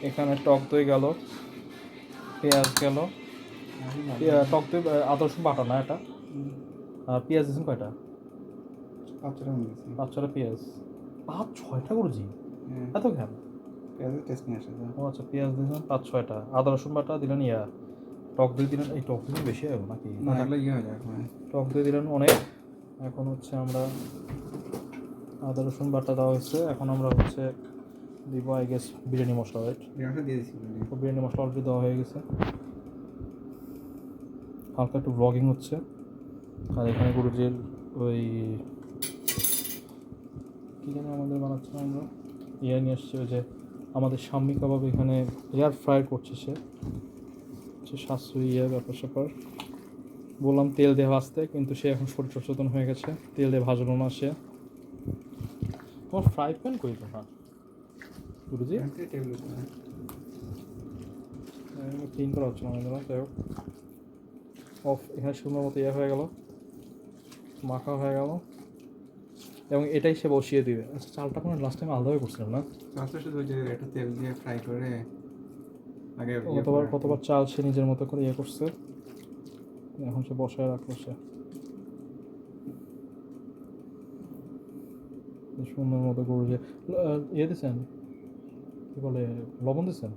এখানে টক দই গেল, পেঁয়াজ গেল, টক দই আদা রসুন বাটা না এটা। আর পেঁয়াজ দিয়েছেন কয়টা? 5-6টা পেঁয়াজ। 5-6টা গুরুজি, এত কেন? পেঁয়াজের টেস্ট নিয়ে আসে। ও আচ্ছা, পেঁয়াজ দিয়েছেন 5-6টা, আদা রসুন বাটা দিলেন, টক দই দিলেন। এই টক দই বেশি হবে নাকি? না, এগুলো হয়ে যায়। টক দই দিলেন অনেক। এখন হচ্ছে আমরা আদা রসুন বাটা দেওয়া হয়েছে, এখন আমরা হচ্ছে দিব I guess biryani masala, right? বিরিয়ানিটা দিয়ে দিচ্ছি। বিরিয়ানি মশলা অলরেডি দেওয়া হয়ে গেছে। হালকা একটু ব্লগিং হচ্ছে। আর এখানে গুরুজির ওই কী যেন আমাদের বানাচ্ছিলাম আমরা, নিয়ে এসছে ওই যে আমাদের শাম্মি কাবাব, এখানে এয়ার ফ্রাই করছে সে, হচ্ছে সাশ্রয়ী ব্যাপার স্যাপার। বললাম তেল দিয়ে ভাজতে, কিন্তু সে এখন শরীর সচেতন হয়ে গেছে, তেল দিয়ে ভাজলো না সে। তোমার ফ্রাই প্যান কই তো? হ্যাঁ গুরুজি, ক্লিন করা হচ্ছে না আমাদের। যাই হোক, অফ। এখানে সুন্দর মতো হয়ে গেল, মাখা হয়ে গেল, এবং এটাই সে বসিয়ে দিবে। আচ্ছা, চালটা কোনো লাস্ট টাইম আলাদাভাবে করছিলাম না? চালটা শুধু ওই যে একটু তেল দিয়ে ফ্রাই করে আগে কতবার চাল সে নিজের মতো করে করছে, এখন সে বসায় রাখলো। সে সুন্দর মতো গুরুজি দিয়েছেন, কী বলে, লবণ দিয়েছেন?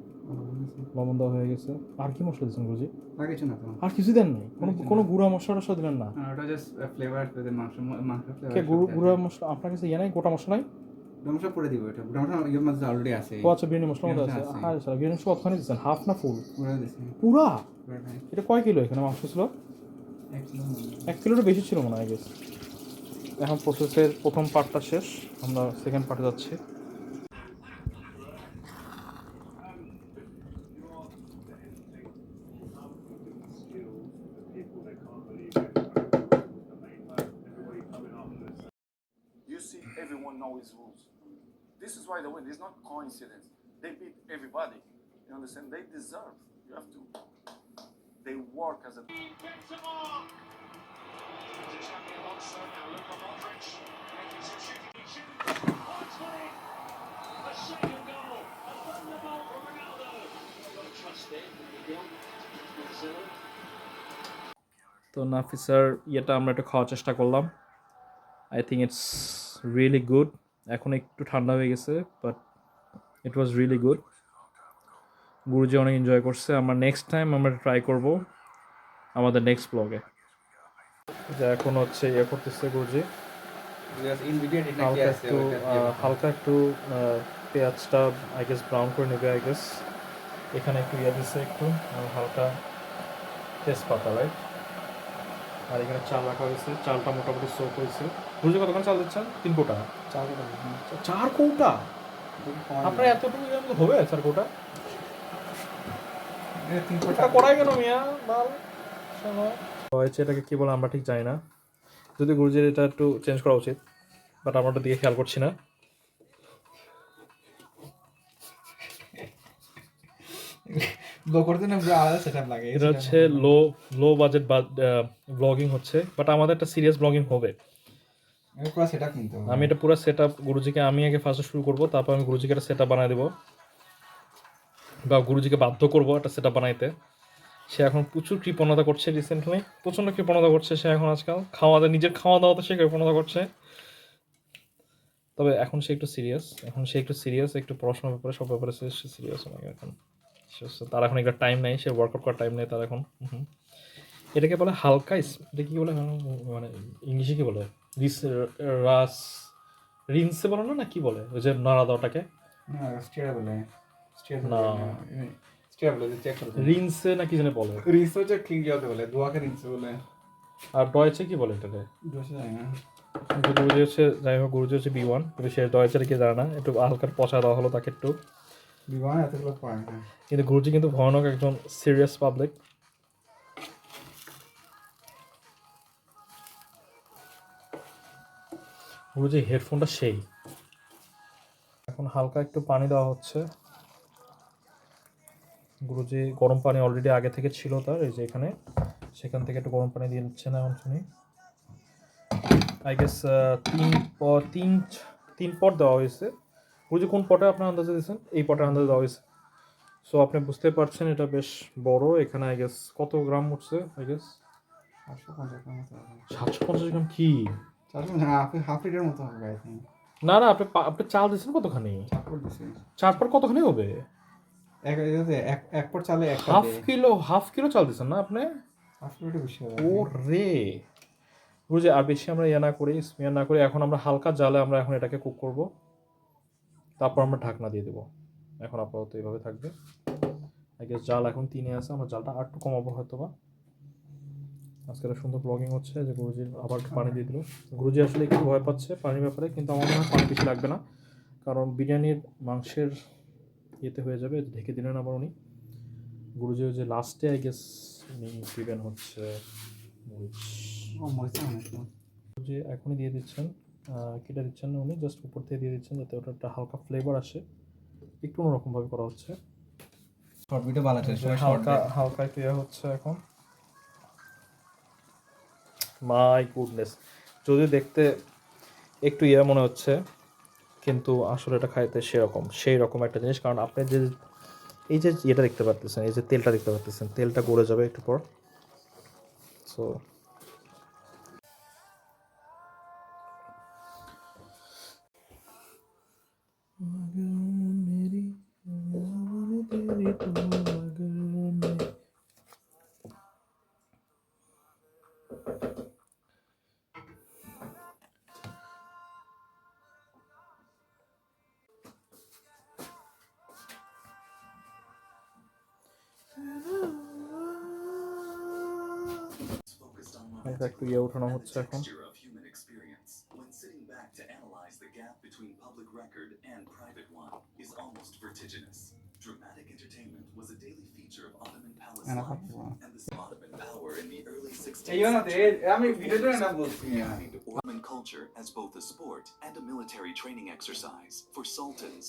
লবণ দেওয়া হয়ে গেছে। আর কি মশলা দিচ্ছেন গুরুজি? আর কিছু না তো। আর কিছু দেন নাই? কোনো গুঁড়া মশলা টশলা দিলেন না? ওটা জাস্ট ফ্লেভার পেতে মাংস গুঁড়া মশলা আপনার কাছে নাই? গোটা মশলা নাই? মশলা পরে দিব। এটা গোটা মশলা এর মধ্যে অলরেডি আছে। ও আচ্ছা, বিরিয়ানি মশলার মধ্যে আছে। হ্যাঁ স্যার, বিরিয়ানি মশলা কতখানি দিচ্ছেন? হাফ না ফুল? পুরো দিছি। পুরা? এটা কয় কিলো এখানে মাংস ছিল? 1 কিলোরও বেশি ছিল মনে হয় গেছে। এখন প্রসেসের প্রথম পার্টটা শেষ, আমরা সেকেন্ড পার্টে যাচ্ছি। You see, everyone knows his rules. This is why they win. It's not coincidence. They beat everybody. You understand? They deserve. You have to. They work as a. তো নাফিসার আমরা একটু খাওয়ার চেষ্টা করলাম। I think it's really good. এখন একটু ঠান্ডা হয়ে গেছে, but it was really good. Guruji অনেক এনজয় করছে। আমরা নেক্সট টাইম আমরা ট্রাই করব আমাদের নেক্সট ব্লগে। যা এখন হচ্ছে করতেছে গুরুজি, হালকা একটু পেঁয়াজটা আই গেস ব্রাউন করে নেবে আই গেস। এখানে একটু দিচ্ছে, একটু হালকা তেজপাতা, রাইট? আর এখানে চাল রাখা হয়েছে, চালটা মোটামুটি সোক হয়েছে। বুঝলি কতক্ষণ চাল দিচ্ছেন? 3 কৌটা? 4 কৌটা? আপনার এতটুকু হবে 4 কৌটা? করাই কেন মিয়া ডাল হয়েছে, এটাকে কী বলে আমরা ঠিক জানি না। যদি গুরুজির এটা একটু চেঞ্জ করা উচিত, বাট আমরা ওটা দিকে খেয়াল করছি না। এটা হচ্ছে লো বাজেট ব্লগিং হচ্ছে, বাট আমাদের একটা সিরিয়াস ব্লগিং হবে। আমি এটা পুরো সেট আপ গুরুজিকে, আমি আগে ফার্স্টে শুরু করবো, তারপর আমি গুরুজিকে একটা সেট আপ বানিয়ে দেবো, বা গুরুজিকে বাধ্য করবো একটা সেট আপ বানাইতে। সে এখন প্রচুর কৃপণতা করছে, রিসেন্টলি প্রচণ্ড কৃপণতা করছে সে এখন আজকাল। নিজের খাওয়া দাওয়াতে সে কৃপণতা করছে। তবে এখন সে একটু সিরিয়াস, একটু পড়াশোনার ব্যাপারে, সব ব্যাপারে সে সিরিয়াস অনেক এখন। তার এখন একটা টাইম নেই, সে ওয়ার্কআউট করার টাইম নেই তার এখন। এটাকে বলে হালকা, এটা কি বলে মানে ইংলিশে কি বলে? রিন্সে বলে না কি বলে ওই যে নাড়া দেওয়াটাকে? না, রিন্সে না কি জানে বলে। আর ডয়েচে কি বলে এটাকে? গুরুজি হচ্ছে, যাই হোক, গুরুজি হচ্ছে B1, কিন্তু সে ডয়েচের কি জানে না। একটু হালকা পচা দেওয়া হলো তাকে একটু। কিন্তু গুরুজি কিন্তু ভয়ানক একজন সিরিয়াস পাবলিক। গুরুজি হেডফোনটা সেই। এখন হালকা একটু পানি দেওয়া হচ্ছে। গুরুজি গরম পানি অলরেডি আগে থেকে ছিল তার, এই যে এখানে, সেখান থেকে একটু গরম পানি দিয়ে দিচ্ছে না এখন শুনি। আই গেস 3 পট দেওয়া হয়েছে। গুরুজি কোন পটে আপনার আন্দাজে দিয়েছেন? এই পটের আন্দাজে দেওয়া হয়েছে। সো আপনি বুঝতে পারছেন এটা বেশ বড়। এখানে আই গেস কত গ্রাম উঠছে আই গেস 750 গ্রাম মতো হবে। 750 গ্রাম কি? 400 না, হাফ লিটার মতো হবে আই থিঙ্ক। না না, আপনি চাল দিচ্ছেন কতখানি? চাপড় দিছে। চার পর কতখানি হবে? এক পট চালে একটা হাফ কিলো চাল দিচ্ছেন না আপনি? হাফ লিটার বেশি হবে। ও রে, বুঝে আর বেশি আমরা ইয়ে না করি, স্মিয়ার না করি। এখন আমরা হালকা জালে আমরা এখন এটাকে কুক করব, তারপর আমরা ঢাকনা দিয়ে দেবো। এখন আপাতত এইভাবে থাকবে। আই গেস জাল এখন 3-এ আছে, আমরা জালটা আর একটু কমাবো হয়তো বা। আজকে একটা সুন্দর ব্লগিং হচ্ছে যে গুরুজির আবার পানি দিয়ে দিল। গুরুজি আসলে একটু ভয় পাচ্ছে পানির ব্যাপারে, কিন্তু আমার মনে হয় পানি বেশি লাগবে না, কারণ বিরিয়ানির মাংসের ইয়েতে হয়ে যাবে। ঢেকে দিলেন আবার উনি। গুরুজি ওই যে লাস্টে আই গেস উনি দিবেন হচ্ছে মরিচ। ও মরিচ অনেক। যে এখনই দিয়ে দিচ্ছেন, কেটে দিচ্ছেন না উনি, জাস্ট উপর থেকে দিয়ে দিচ্ছেন যাতে ওটা একটা হালকা ফ্লেভার আসে। একটু অন্যরকমভাবে করা হচ্ছে। শর্ট ভিডিও বানাতে হালকা হালকা একটু ইয়ে হচ্ছে এখন। মাই গুডনেস, যদি দেখতে একটু ইয়ে মনে হচ্ছে, কিন্তু আসলে এটা খাইতে সেই রকম একটা জিনিস। কারণ আপনি যে এই যে ইয়েটা দেখতে পারতেছেন, এই যে তেলটা দেখতে পারতেছেন, তেলটা গড়ে যাবে একটু পর। সো এটা একটু ইয়ে উঠানো হচ্ছে এখন। texture of human experience when sitting back to analyze the gap between public record and private one is almost vertiginous. Dramatic entertainment was a daily feature of Ottoman palace And I life, have one. and this Ottoman power in the early 16th এই না century আমি ভিডিওতে না বলছি না Ottoman culture as both a sport and a military training exercise for sultans.